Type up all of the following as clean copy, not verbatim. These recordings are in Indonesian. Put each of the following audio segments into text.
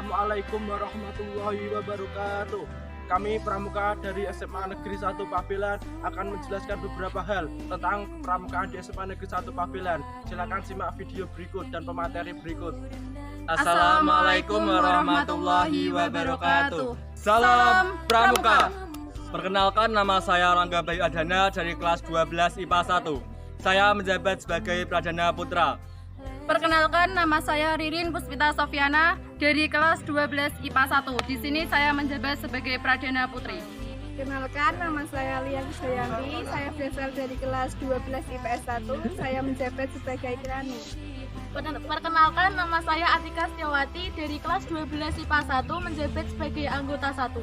Assalamualaikum warahmatullahi wabarakatuh. Kami pramuka dari SMA Negeri 1 Pabelan akan menjelaskan beberapa hal tentang pramukaan di SMA Negeri 1 Pabelan. Silakan simak video berikut dan pemateri berikut. Assalamualaikum warahmatullahi wabarakatuh. Salam Pramuka. Perkenalkan, nama saya Rangga Bayu Adana dari kelas 12 IPA 1. Saya menjabat sebagai Pradana Putra. Perkenalkan, nama saya Ririn Puspita Sofiana dari kelas 12 IPA 1. Di sini saya menjabat sebagai Pradana Putri. Kenalkan, nama saya Lian Sayanti. Saya berasal dari kelas 12 IPS 1. Saya menjabat sebagai Kirani. Perkenalkan, nama saya Atika Setiawati dari kelas 12 IPA 1 menjabat sebagai anggota 1.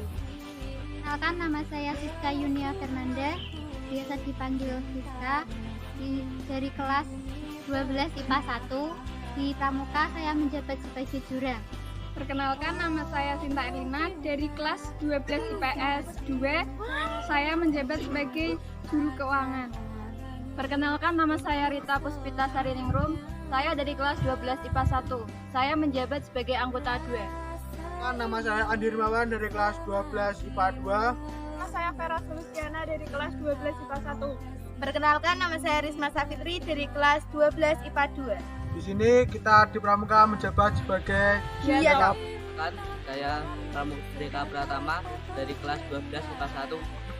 Perkenalkan, nama saya Siska Yunia Fernanda, biasa dipanggil Siska, dari kelas 12 IPA 1. Di Pramuka saya menjabat sebagai jurang. Perkenalkan, nama saya Sinta Elina dari kelas 12 IPS 2. Saya menjabat sebagai juru keuangan. Perkenalkan, nama saya Rita Puspita Sariningrum. Saya dari kelas 12 IPA 1. Saya menjabat sebagai anggota 2. Nama saya Andi Rimawan dari kelas 12 IPA 2. Nama saya Vera Solustiana dari kelas 12 IPA 1. Perkenalkan, nama saya Risma Safitri dari kelas 12 IPA 2. Di sini kita di pramuka menjabat sebagai Giat. Saya Pramudika Pratama dari kelas 12 IPA 1.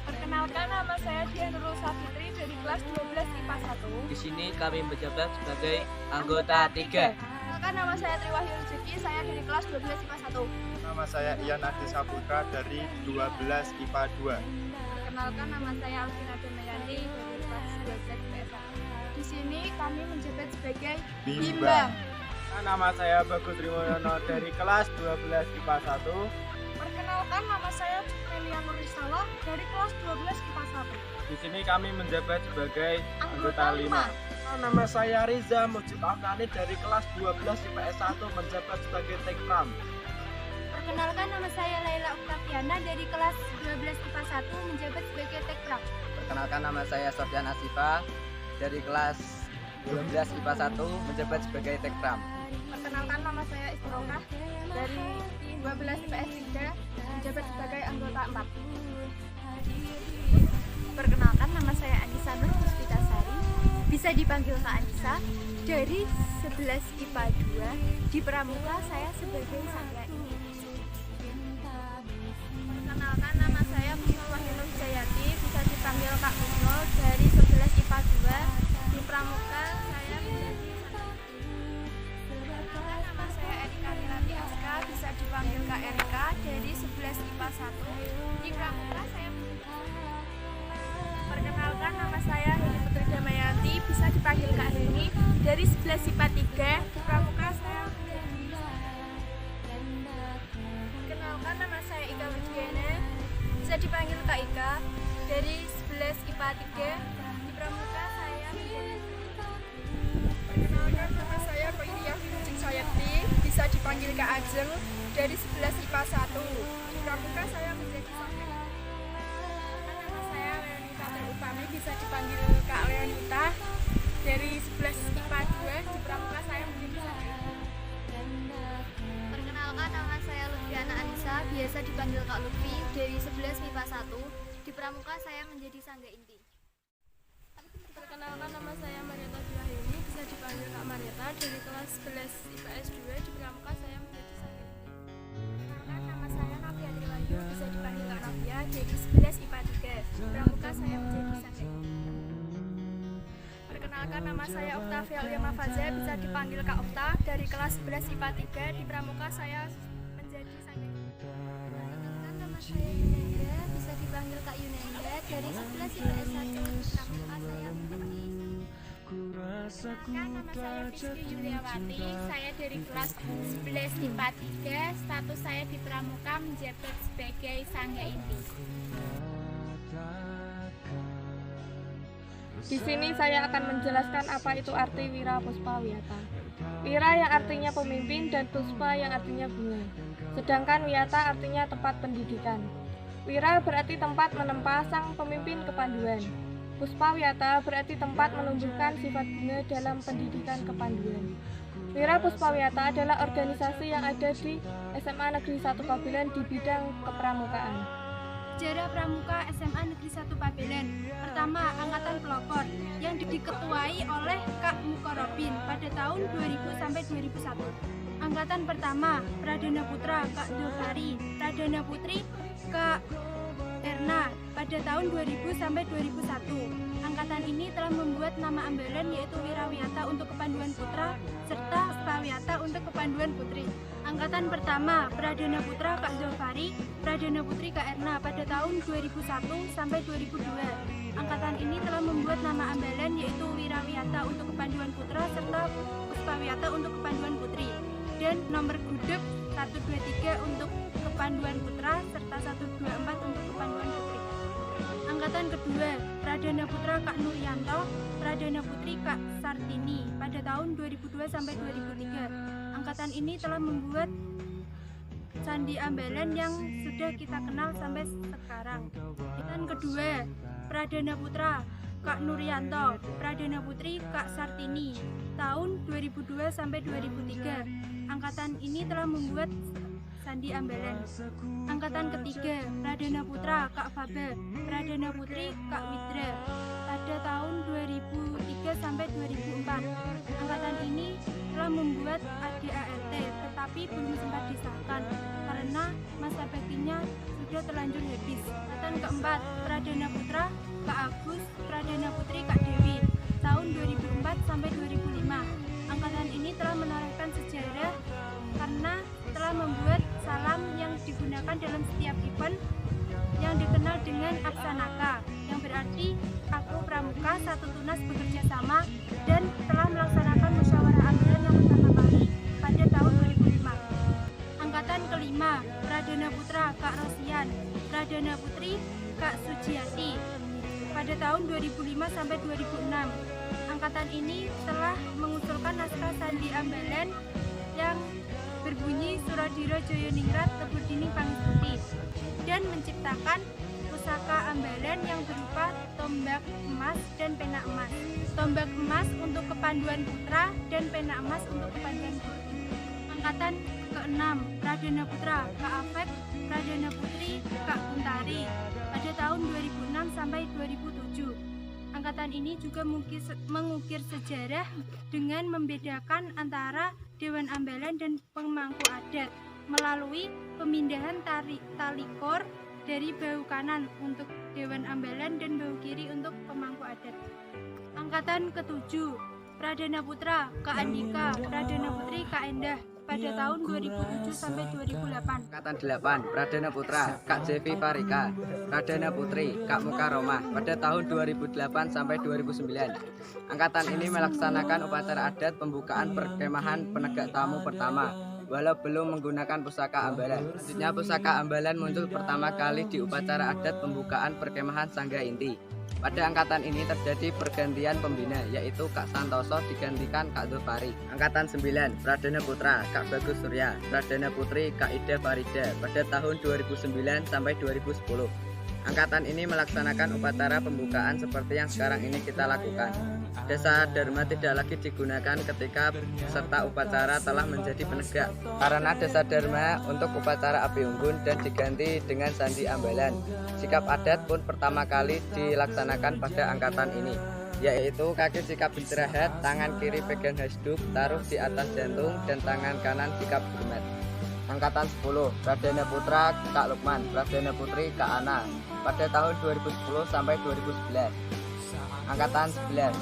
Perkenalkan, nama saya Dian Nurul Safitri dari kelas 12 IPA 1. Di sini kami menjabat sebagai anggota 3. Perkenalkan, nama saya Triwahyu Rezeki, saya dari kelas 12 IPA 1. Nama saya Ian Adi Saputra dari 12 IPA 2. Perkenalkan, nama saya Alvina Damayanti dari kelas 12 IPS 1. Di sini kami menjabat sebagai Bimbang. Nama saya Bagus Rimoyono dari kelas 12 IPA 1. Perkenalkan, nama saya Melia Nurisala dari kelas 12 IPA 1. Di sini kami menjabat sebagai anggota 5. Nama saya Riza Mujib Afnani dari kelas 12 IPS 1 menjabat sebagai Tekpram. Perkenalkan, nama saya Laila Oktaviana dari kelas 12 IPA 1 menjabat sebagai Tekpram. Perkenalkan, nama saya Sofyan Asifa dari kelas 12 IPA 1 menjabat sebagai Tekpram. Perkenalkan, nama saya Istirokah dari 12 IPS 3 menjabat sebagai anggota 4. Perkenalkan, nama saya Anissa Nur Puspitasari, bisa dipanggil Kak Anissa, dari 11 IPA 2. Di Pramuka saya sebagai Sangga ini. Perkenalkan, nama saya Pusno Wahyunur Jayati, bisa dipanggil Kak Pusno, dari 11 IPA 2. Di Pramuka saya menjadi Perkenalkan, nama saya Erika Nirati Aska, bisa dipanggil Kak Erika, dari 11 IPA 1. Di Pramuka saya Perkenalkan, nama saya Heni Putri Damayanti, bisa dipanggil Kak Heni, dari 11 IPA 3. Di Pramuka saya Perkenalkan, nama saya Ika Widiana, bisa dipanggil Kak Ika, dari 11 IPA 3. Di Pramuka saya Perkenalkan, nama saya Koiriah Wilujeng Sayakti, bisa dipanggil Kak Ajeng, dari 11 IPA 1. Di Pramuka saya menjadi Sangga. Nama saya Leonita Terupami, bisa dipanggil Kak Leonita, dari 11 IPA 2. Di Pramuka saya menjadi Sangga. Perkenalkan, nama saya Lutfiana Anissa, biasa dipanggil Kak Lutfi, dari 11 IPA 1. Di Pramuka saya menjadi Sangga Inti. Perkenalkan, nama saya Marieta Juwahini, bisa dipanggil Kak Marieta, dari kelas 11 IPS 2. Di Pramuka saya menjadi Sangga Inti. Perkenalkan, nama saya Navia Triwayu, bisa dipanggil Kak Navia, dari 11 IPA 3. Di Pramuka saya menjadi Sangga Inti. Perkenalkan, nama saya Oktavia Ulyama Faza, bisa dipanggil Kak Okta, dari kelas 11 IPA 3. Di Pramuka saya menjadi Sangga Inti. Perkenalkan, nama saya Yunenda, bisa dipanggil Kak Yunenda, dari 11 IPS 1. Di Pramuka saya menjadi Perkenalkan, nama saya Fiski Yuliawati, saya dari kelas 11 IPA 3. Status saya di Pramuka menjabat sebagai Sangga Inti. Di sini saya akan menjelaskan apa itu arti Wira Puspa Wiyata. Wira yang artinya pemimpin dan Puspa yang artinya bunga. Sedangkan Wiyata artinya tempat pendidikan. Wira berarti tempat menempa sang pemimpin kepanduan. Puspa Wiyata berarti tempat menumbuhkan sifat bunga dalam pendidikan kepanduan. Wira Puspawiyata adalah organisasi yang ada di SMA Negeri 1 Pabelan di bidang kepramukaan. Sejarah Pramuka SMA Negeri 1 Pabelan. Pertama, Angkatan Pelopor yang diketuai oleh Kak Mukorobin pada tahun 2000 sampai 2001. Angkatan pertama, Pradana Putra Kak Dulfari, Pradana Putri Kak Erna pada tahun 2000 sampai 2001. Angkatan ini telah membuat nama ambalan yaitu Wirawiyata untuk kepanduan putra serta Spawiyata untuk kepanduan putri. Angkatan pertama, Pradana Putra Kak Zulfari, Pradana Putri Kak Erna pada tahun 2001 sampai 2002. Angkatan ini telah membuat nama ambalan yaitu Wirawiyata untuk kepanduan putra serta Spawiyata untuk kepanduan putri. Dan nomor gudeg 123 untuk kepanduan putra serta 124 untuk kepanduan putri. Angkatan kedua, Pradana Putra Kak Nuryanto, Pradana Putri Kak Sartini pada tahun 2002 sampai 2003. Angkatan ini telah membuat candi ambalan yang sudah kita kenal sampai sekarang. Angkatan kedua, Pradana Putra Kak Nuryanto, Pradana Putri Kak Sartini tahun 2002 sampai 2003. Angkatan ini telah membuat candi ambalan. Angkatan ketiga, Pradana Putra Kak Fabe, Pradana Putri Kak Widra pada tahun 2003 sampai 2004. Angkatan ini telah membuat ADART tetapi belum sempat disahkan karena masa baktinya sudah terlanjur habis. Angkatan keempat, Pradana Putra Kak Agus, Pradana Putri Kak Dewi tahun 2004 sampai 2005. Angkatan ini telah menorehkan sejarah karena telah membuat salam yang digunakan dalam setiap event yang dikenal dengan Aksanaka, yang berarti aku pramuka satu tunas bekerja sama, dan telah melaksanakan musyawarah ambalan yang pertama kali pada tahun 2005. Angkatan kelima, Pradana Putra Kak Rosian, Pradana Putri Kak Sujiati pada tahun 2005 sampai 2006. Angkatan ini telah mengusulkan naskah sandi ambalan yang berbunyi Suradiro Joyoningrat Teburdini Pangestuti dan menciptakan pusaka ambalan yang berupa tombak emas dan pena emas. Tombak emas untuk kepanduan putra dan pena emas untuk kepanduan putri. Angkatan ke-6, Pradana Putra Kak Afek, Pradana Putri Kak Kuntari pada tahun 2006 sampai 2007. Angkatan ini juga mengukir sejarah dengan membedakan antara Dewan Ambalan dan pemangku adat melalui pemindahan tali kor dari bahu kanan untuk Dewan Ambalan dan bahu kiri untuk pemangku adat. Angkatan ke-7, Pradana Putra Kak Andika, Pradana Putri Kak Endah pada tahun 2007 sampai 2008. Angkatan 8, Pradana Putra Kak Jevi Farika, Pradana Putri Kak Mukaromah pada tahun 2008 sampai 2009. Angkatan ini melaksanakan upacara adat pembukaan perkemahan penegak tamu pertama, walau belum menggunakan pusaka ambalan. Selanjutnya pusaka ambalan muncul pertama kali di upacara adat pembukaan perkemahan Sangga Inti. Pada angkatan ini terjadi pergantian pembina, yaitu Kak Santoso digantikan Kak Zulfari. Angkatan 9, Pradana Putra Kak Bagus Surya, Pradana Putri Kak Ida Farida pada tahun 2009 sampai 2010. Angkatan ini melaksanakan upacara pembukaan seperti yang sekarang ini kita lakukan. Desa Dharma tidak lagi digunakan ketika peserta upacara telah menjadi penegak, karena Desa Dharma untuk upacara api unggun dan diganti dengan sandi ambalan. Sikap adat pun pertama kali dilaksanakan pada angkatan ini, yaitu kaki sikap istirahat, tangan kiri pegang hasduk, taruh di atas jantung, dan tangan kanan sikap hormat. Angkatan 10, Pradana Putra Kak Lukman, Pradana Putri Kak Ana pada tahun 2010 sampai 2011. Angkatan 11,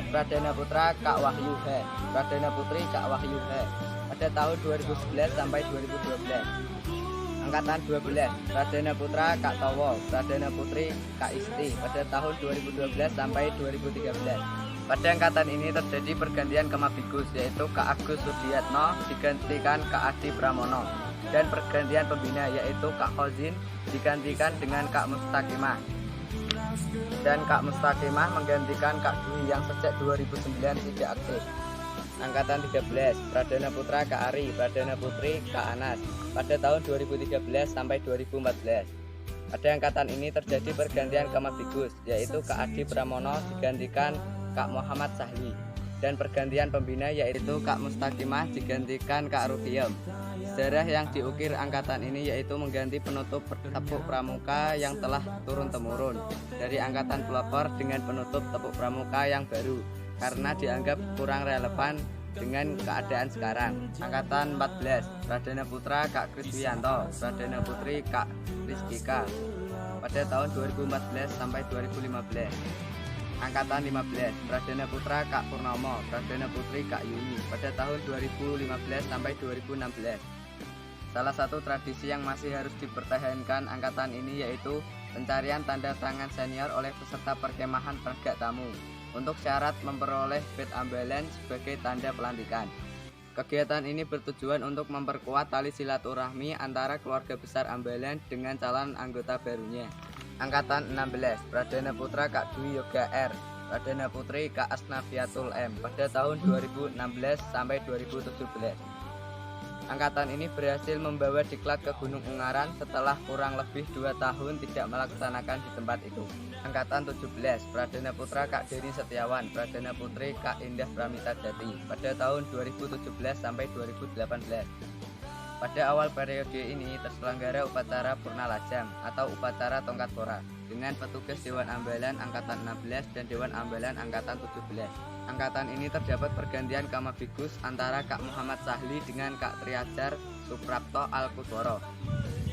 Pradana Putra Kak Wahyu He, Pradana Putri Kak Wahyu He pada tahun 2011 sampai 2012. Angkatan 12, Pradana Putra Kak Towo, Pradana Putri Kak Isti pada tahun 2012 sampai 2013. Pada angkatan ini terjadi pergantian Kemabigus, yaitu Kak Agus Sudiatno digantikan Kak Adi Pramono, dan pergantian pembina, yaitu Kak Khozin digantikan dengan Kak Mustaqimah, dan Kak Mustaqimah menggantikan Kak Dwi yang sejak 2009 tidak aktif. Angkatan 13, Pradana Putra Kak Ari, Pradana Putri Kak Anas pada tahun 2013 sampai 2014. Pada angkatan ini terjadi pergantian Kemabigus, yaitu Kak Adi Pramono digantikan Kak Muhammad Sahli, dan pergantian pembina yaitu Kak Mustaqimah digantikan Kak Rufiem. Sejarah yang diukir angkatan ini yaitu mengganti penutup tepuk pramuka yang telah turun-temurun dari angkatan pelopor dengan penutup tepuk pramuka yang baru karena dianggap kurang relevan dengan keadaan sekarang. Angkatan 14, Pradana Putra Kak Kriswianto, Pradana Putri Kak Rizkika pada tahun 2014 sampai 2015. Angkatan 15, Pradana Putra Kak Purnomo, Pradana Putri Kak Yuni pada tahun 2015 sampai 2016. Salah satu tradisi yang masih harus dipertahankan angkatan ini yaitu pencarian tanda tangan senior oleh peserta perkemahan penegak tamu untuk syarat memperoleh bed ambalan sebagai tanda pelantikan. Kegiatan ini bertujuan untuk memperkuat tali silaturahmi antara keluarga besar Ambalan dengan calon anggota barunya. Angkatan 16, Pradana Putra Kak Dwi Yoga R, Pradana Putri Kak Asnafiatul M pada tahun 2016 sampai 2017. Angkatan ini berhasil membawa diklat ke Gunung Ungaran setelah kurang lebih 2 tahun tidak melaksanakan di tempat itu. Angkatan 17, Pradana Putra Kak Deni Setiawan, Pradana Putri Kak Indah Pramita Jati pada tahun 2017 sampai 2018. Pada awal periode ini terselenggara upacara Purna Lajang atau upacara Tongkat Pora dengan petugas Dewan Ambalan Angkatan 16 dan Dewan Ambalan Angkatan 17. Angkatan ini terdapat pergantian Kamabigus antara Kak Muhammad Sahli dengan Kak Triajar Suprapto Al-Kusworo.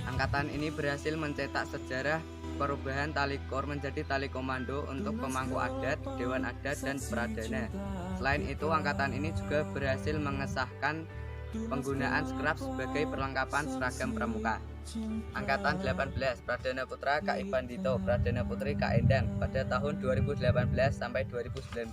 Angkatan ini berhasil mencetak sejarah perubahan tali kor menjadi tali komando untuk pemangku adat, Dewan Adat, dan Pradana. Selain itu, angkatan ini juga berhasil mengesahkan penggunaan skrap sebagai perlengkapan seragam pramuka. Angkatan 18, Pradana Putra Kak Ivan Dito, Pradana Putri Kak Endang pada tahun 2018 sampai 2019.